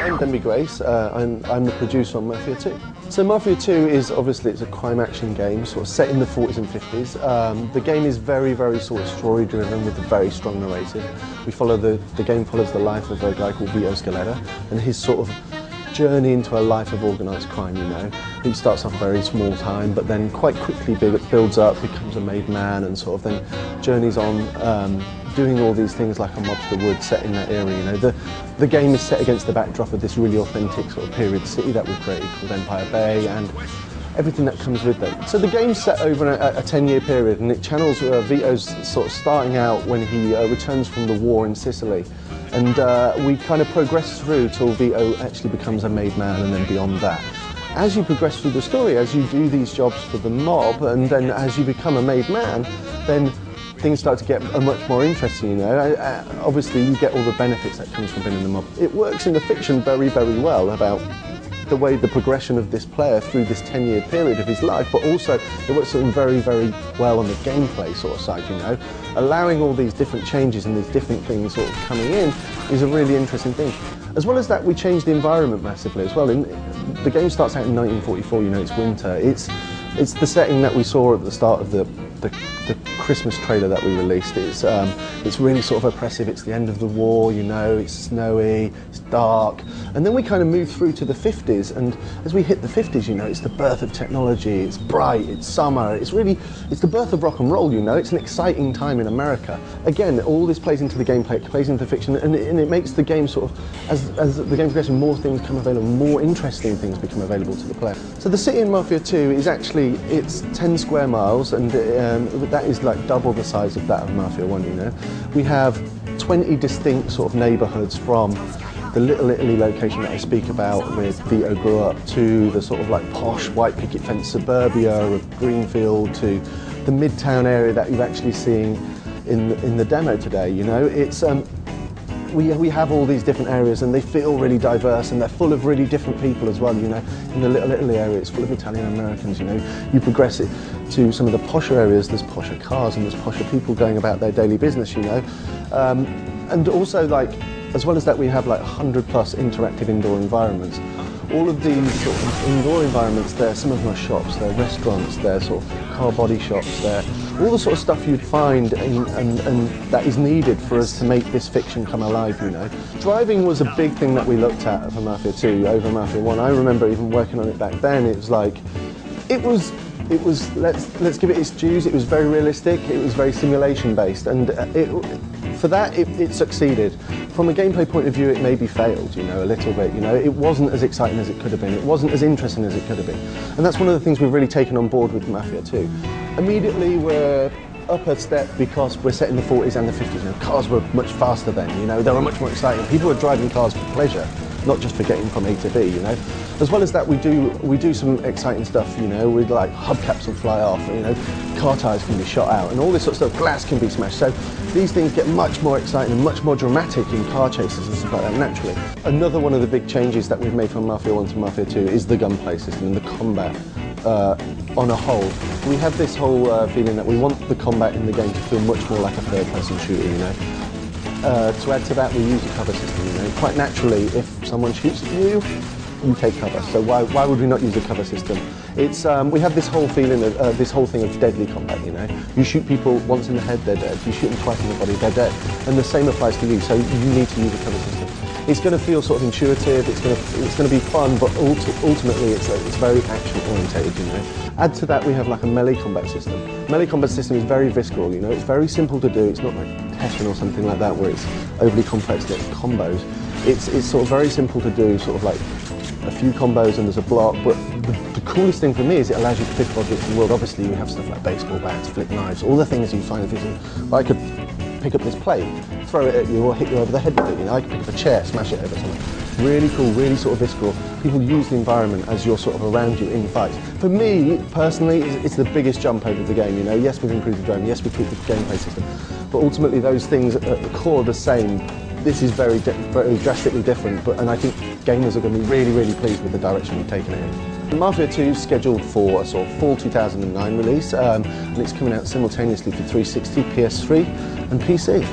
I'm Denby Grace. I'm the producer on Mafia 2. So Mafia 2 is obviously it's a crime action game, sort of set in the 40s and 50s. The game is very sort of story driven with a very strong narrative. We follow the game follows the life of a guy called Vito Scaletta and his sort of journey into a life of organised crime, you know. He starts off very small time, but then quite quickly builds up, becomes a made man, and sort of then journeys on doing all these things like a mobster would set in that era, you know. The game is set against the backdrop of this really authentic sort of period city that we've created called Empire Bay, and everything that comes with them. So the game's set over a 10-year period, and it channels Vito's sort of starting out when he returns from the war in Sicily. And we kind of progress through till Vito actually becomes a made man, and then beyond that. As you progress through the story, as you do these jobs for the mob, and then as you become a made man, then things start to get much more interesting, you know. Obviously you get all the benefits that comes from being in the mob. It works in the fiction very well about the way the progression of this player through this 10-year period of his life, but also it works very well on the gameplay sort of side, you know. Allowing all these different changes and these different things sort of coming in is a really interesting thing. As well as that, we changed the environment massively as well. The game starts out in 1944, you know, it's winter. It's the setting that we saw at the start of the Christmas trailer that we released. It's really sort of oppressive. It's the end of the war, you know, it's snowy, it's dark. And then we kind of move through to the 50s, and as we hit the 50s, you know, it's the birth of technology, it's bright, it's summer, it's the birth of rock and roll, you know. It's an exciting time in America. Again, all this plays into the gameplay, it plays into the fiction, and it makes the game sort of, as the game progresses, more things come available, more interesting things become available to the player. So the city in Mafia 2 is actually, it's 10 square miles, and that is like double the size of that of Mafia 1, you know. We have 20 distinct sort of neighbourhoods, from the Little Italy location that I speak about where Vito grew up, to the sort of like posh white picket fence suburbia of Greenfield, to the Midtown area that you've actually seen in the demo today, you know. It's we have all these different areas, and they feel really diverse, and they're full of really different people as well, you know. In the Little Italy area, it's full of Italian Americans, you know. You progress it to some of the posher areas, there's posher cars and there's posher people going about their daily business, you know. And also, like, as well as that, we have like 100+ interactive indoor environments. All of these sort of indoor environments, some of them are shops, they're restaurants, they're sort of car body shops, they're all the sort of stuff you'd find and that is needed for us to make this fiction come alive, you know. Driving was a big thing that we looked at for Mafia 2 over Mafia 1. I remember even working on it back then. It was like, it was let's give it its dues. It was very realistic, it was very simulation based, and for that it succeeded. From a gameplay point of view, it maybe failed, you know, a little bit, you know. It wasn't as exciting as it could have been, it wasn't as interesting as it could have been. And that's one of the things we've really taken on board with Mafia 2. Immediately we're up a step because we're set in the 40s and the 50s, you know. Cars were much faster then, you know, they were much more exciting. People were driving cars for pleasure, not just for getting from A to B, you know. As well as that, we do some exciting stuff, you know. We'd like hubcaps will fly off, you know, car tyres can be shot out, and all this sort of stuff. Glass can be smashed. So these things get much more exciting and much more dramatic in car chases and stuff like that naturally. Another one of the big changes that we've made from Mafia 1 to Mafia 2 is the gunplay system and the combat on a whole. We have this whole feeling that we want the combat in the game to feel much more like a third-person shooter, you know. To add to that, we use a cover system, you know. Quite naturally, if someone shoots at you, you take cover. So why would we not use a cover system? It's we have this whole feeling of this whole thing of deadly combat, you know. You shoot people once in the head, they're dead. You shoot them twice in the body, they're dead. And the same applies to you. So you need to use a cover system. It's going to feel sort of intuitive. It's going to be fun, but ultimately it's very action orientated, you know. Add to that, we have like a melee combat system. Melee combat system is very visceral, you know. It's very simple to do. It's not like Tekken or something like that where it's overly complex to get combos. It's sort of very simple to do, sort of like a few combos and there's a block, but the coolest thing for me is it allows you to pick up objects in the world. Obviously you have stuff like baseball bats, flip knives, all the things you find in fiction. But I could pick up this plate, throw it at you, or hit you over the head with it, you know. I could pick up a chair, smash it over something. Really cool, really sort of visceral. People use the environment as you're sort of around you in fights. For me, personally, it's the biggest jump over the game, you know. Yes, we've improved the drone, yes, we've tweaked the gameplay system, but ultimately those things at the core are the same. This is very drastically different, and I think gamers are going to be really pleased with the direction we've taken it in. Mafia 2 is scheduled for a sort of fall 2009 release, and it's coming out simultaneously for 360, PS3 and PC.